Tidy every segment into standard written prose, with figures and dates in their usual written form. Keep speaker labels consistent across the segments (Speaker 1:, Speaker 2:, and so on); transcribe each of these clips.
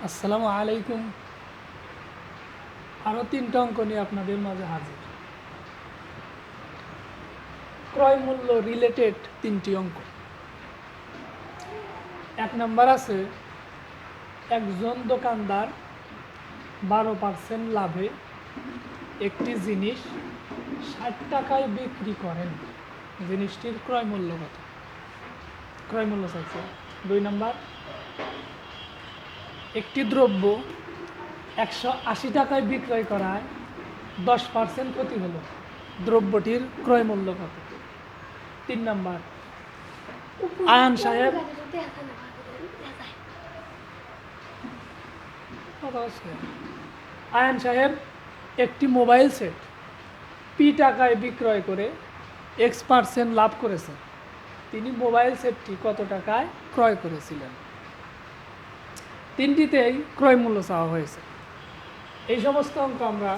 Speaker 1: আসসালামু আলাইকুম। আরও তিনটা অঙ্ক নিয়ে আপনাদের মাঝে হাজির। ক্রয় মূল্য রিলেটেড তিনটি অঙ্ক। এক নাম্বার আছে, একজন দোকানদার 12% লাভে একটি জিনিস 60 টাকায় বিক্রি করেন। জিনিসটির ক্রয় মূল্য কত? ক্রয় মূল্য চাইছে। 2 নাম্বার, একটি দ্রব্য 180 টাকায় বিক্রয় করায় 10% ক্ষতি হলো, দ্রব্যটির ক্রয় মূল্য কত? 3 নাম্বার, আয়ান সাহেব একটি মোবাইল সেট পি টাকায় বিক্রয় করে X% লাভ করেছেন। তিনি মোবাইল সেটটি কত টাকায় ক্রয় করেছিলেন? তিনটিতেই ক্রয় মূল্য চাওয়া হয়েছে। এই সমস্ত অঙ্ক আমরা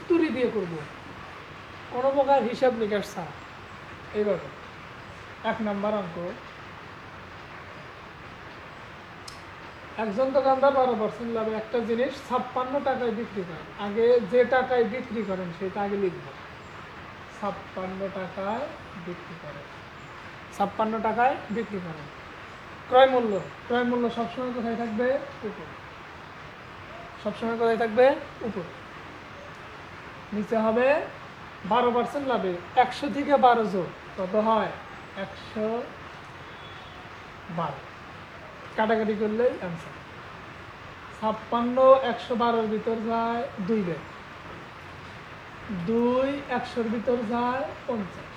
Speaker 1: তুলি দিয়ে করব, কোনো প্রকার হিসাব নিকাশ ছাড়া। এইভাবে 1 নাম্বার অঙ্ক, একজন দোকানদার 12% লাভে একটা জিনিস 56 টাকায় বিক্রি করেন। আগে যে টাকায় বিক্রি করেন সেটা আগে লিখব। 56 টাকায় বিক্রি করেন, 56 টাকায় বিক্রি করেন। ক্রয় মূল্য সবসময় কোথায় থাকবে? উপর। সবসময় কোথায় থাকবে? উপর। নিচে হবে 12% লাভে 100 থেকে 12 যোগ কত হয়? 112। কাটাকাটি করলেই অ্যান্সার। 56 112-র ভিতর যায় 2 বের, 2 100-র ভিতর যায় 50,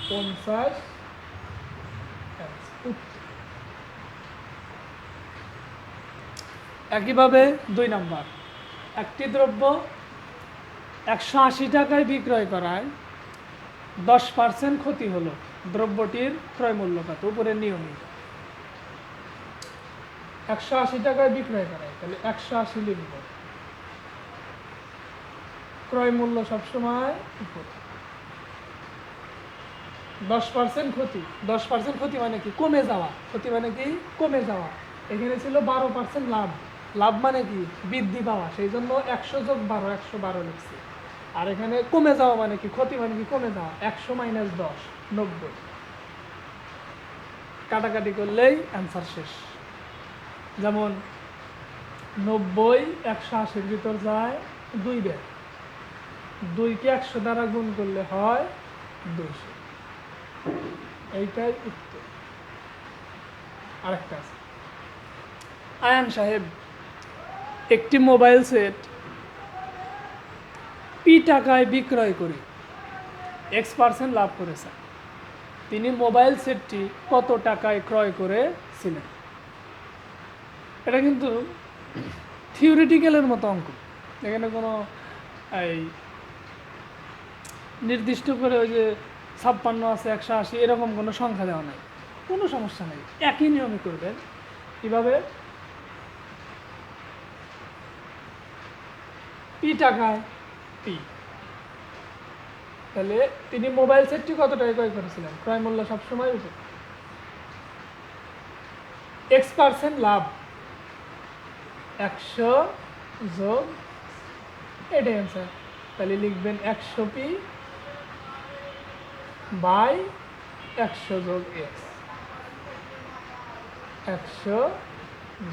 Speaker 1: 50 একইভাবে 2 নাম্বার, একটি দ্রব্য 180 টাকায় বিক্রয় করায় 10% ক্ষতি হলো, দ্রব্যটির ক্রয় মূল্য কত? উপরের নিয়মই 180 টাকায় বিক্রয় করায়, তাহলে 180 লিখব। ক্রয় মূল্য সবসময় উপর। 10% ক্ষতি, 10% ক্ষতি মানে কি? কমে যাওয়া। ক্ষতি মানে কি? কমে যাওয়া। এখানে ছিল 12% লাভ, লাভ মানে কি? বৃদ্ধি পাওয়া, সেই জন্য 100 যোগ 12 112 লিখছি। আর এখানে কমে যাওয়া মানে কি? ক্ষতি মানে কি? কমে যাওয়া। 100 মাইনাস 10 90। কাটাকাটি করলেই অ্যান্সার শেষ। যেমন 90 180-র ভিতর যায় 2 বের, 2কে 100 দ্বারা গুণ করলে হয় 200। এইটাই উত্তর। আরেকটা আছে, আয়ান সাহেব একটি মোবাইল সেট পি টাকায় বিক্রয় করে X% লাভ করেছেন। তিনি মোবাইল সেটটি কত টাকায় ক্রয় করেছিলেন? এটা কিন্তু থিওরিটিক্যালের মতো অঙ্ক। এখানে কোনো এই নির্দিষ্ট করে ওই যে 56 আছে 180 এরকম কোনো সংখ্যা দেওয়া নাই, কোনো সমস্যা নেই, একই নিয়মে করবেন। কীভাবে? পি টাকায় পি, তাহলে তিনি মোবাইল সেটটি কত টাকায় ক্রয় করেছিলেন? ক্রয় মূল্য সবসময় উপর। X% লাভ 100 যোগ, এটাই অ্যান্সার। তাহলে লিখবেন 100 পি বাই 100 যোগ X, 100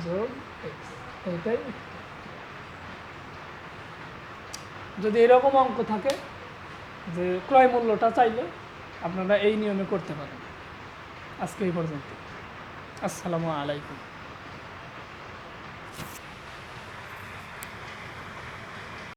Speaker 1: যোগ X, এইটাই। যদি এরকম অঙ্ক থাকে যে ক্রয় মূল্যটা চাইলে, আপনারা এই নিয়মে করতে পারেন। আজকে এই পর্যন্ত। আসসালামু আলাইকুম।